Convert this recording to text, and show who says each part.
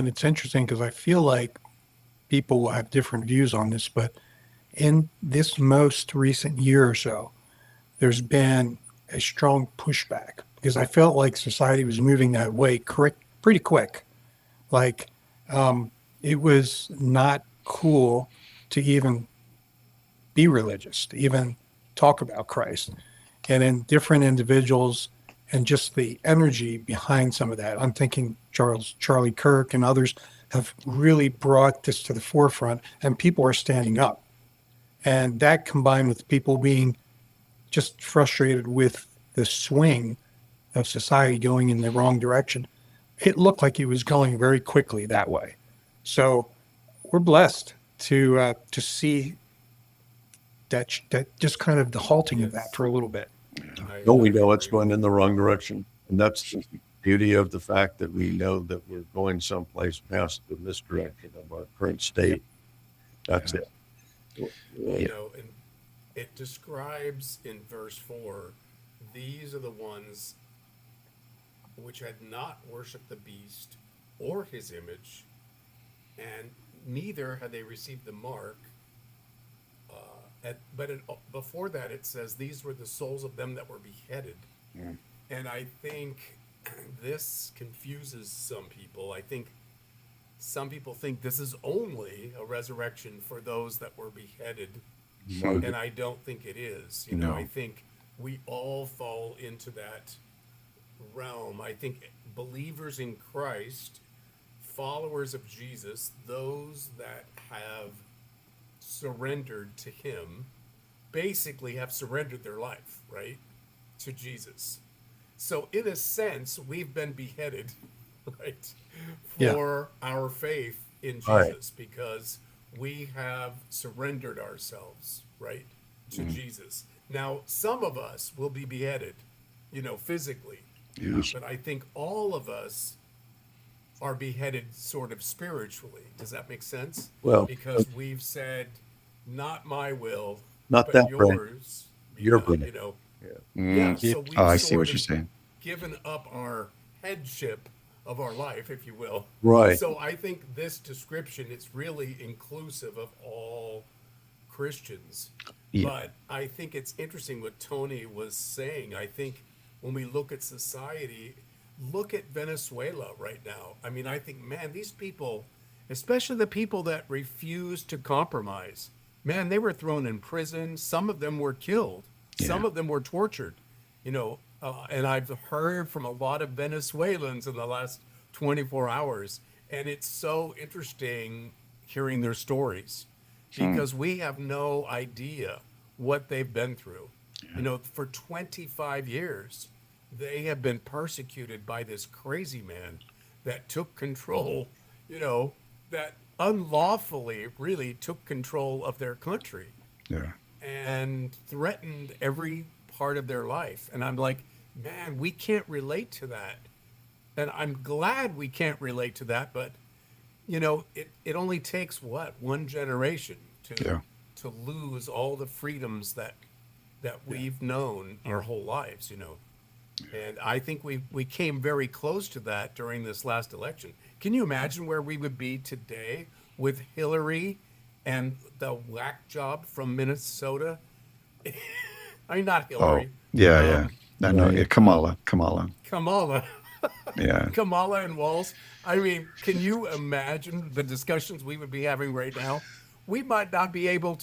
Speaker 1: And it's interesting because I feel like people will have different views on this, but in this most recent year or so, there's been a strong pushback because I felt like society was moving that way pretty quick. Like, it was not cool to even be religious, to even talk about Christ. And then different individuals and just the energy behind some of that. I'm thinking Charlie Kirk and others have really brought this to the forefront, and people are standing up. And that combined with people being just frustrated with the swing of society going in the wrong direction, it looked like it was going very quickly that way. So we're blessed to see that just kind of the halting of that
Speaker 2: Yes.
Speaker 1: for a little bit.
Speaker 3: No, we
Speaker 2: I
Speaker 3: know it's
Speaker 2: agree
Speaker 3: going
Speaker 2: with
Speaker 3: in the
Speaker 2: you.
Speaker 3: wrong direction. And that's the beauty of the fact that we know that we're going someplace past the misdirection of our current state. That's it.
Speaker 2: Well, and it describes in verse 4, these are the ones which had not worshipped the beast or his image, and neither had they received the mark. Before that, it says these were the souls of them that were beheaded.
Speaker 3: Yeah.
Speaker 2: And I think this confuses some people. I think some people think this is only a resurrection for those that were beheaded,
Speaker 3: No,
Speaker 2: and I don't think it is.
Speaker 4: No.
Speaker 2: I think we all fall into that realm. I think believers in Christ, followers of Jesus, those that have surrendered to him, basically have surrendered their life, right, to Jesus. So in a sense, we've been beheaded, right,
Speaker 1: Yeah.
Speaker 2: for our faith in
Speaker 3: Right.
Speaker 2: Jesus, because we have surrendered ourselves, right, to Jesus. Now, some of us will be beheaded, physically,
Speaker 4: Yes.
Speaker 2: but I think all of us are beheaded sort of spiritually. Does that make sense?
Speaker 3: Well,
Speaker 2: Because we've said, not my will,
Speaker 3: not
Speaker 2: but
Speaker 3: that, Brent.
Speaker 2: yours.
Speaker 3: Your
Speaker 2: Yeah,
Speaker 3: Brent.
Speaker 2: Yeah,
Speaker 4: Mm.
Speaker 2: so we've
Speaker 4: Oh, I see what
Speaker 2: sort
Speaker 4: you're
Speaker 2: of
Speaker 4: saying.
Speaker 2: given up our headship of our life, if you will.
Speaker 3: Right.
Speaker 2: So I think this description is really inclusive of all Christians.
Speaker 4: Yeah.
Speaker 2: But I think it's interesting what Tony was saying. I think when we look at society, look at Venezuela right now. I mean, I think, man, these people, especially the people that refuse to compromise, man, they were thrown in prison. Some of them were killed. Some
Speaker 4: Yeah.
Speaker 2: of them were tortured. And I've heard from a lot of Venezuelans in the last 24 hours, and it's so interesting hearing their stories because we have no idea what they've been through. For 25 years, they have been persecuted by this crazy man that took control, that unlawfully really took control of their country
Speaker 4: Yeah.
Speaker 2: and threatened every part of their life. And I'm like, man, we can't relate to that. And I'm glad we can't relate to that, but it only takes one generation
Speaker 4: Yeah.
Speaker 2: to lose all the freedoms that we've known our whole lives. And I think we came very close to that during this last election. Can you imagine where we would be today with Hillary and the whack job from Minnesota? I mean, not
Speaker 4: Oh,
Speaker 2: Hillary.
Speaker 4: yeah, yeah. I know.
Speaker 3: Right.
Speaker 4: Yeah, Kamala.
Speaker 2: Kamala.
Speaker 4: Yeah.
Speaker 2: Kamala and Walls. I mean, can you imagine the discussions we would be having right now? We might not be able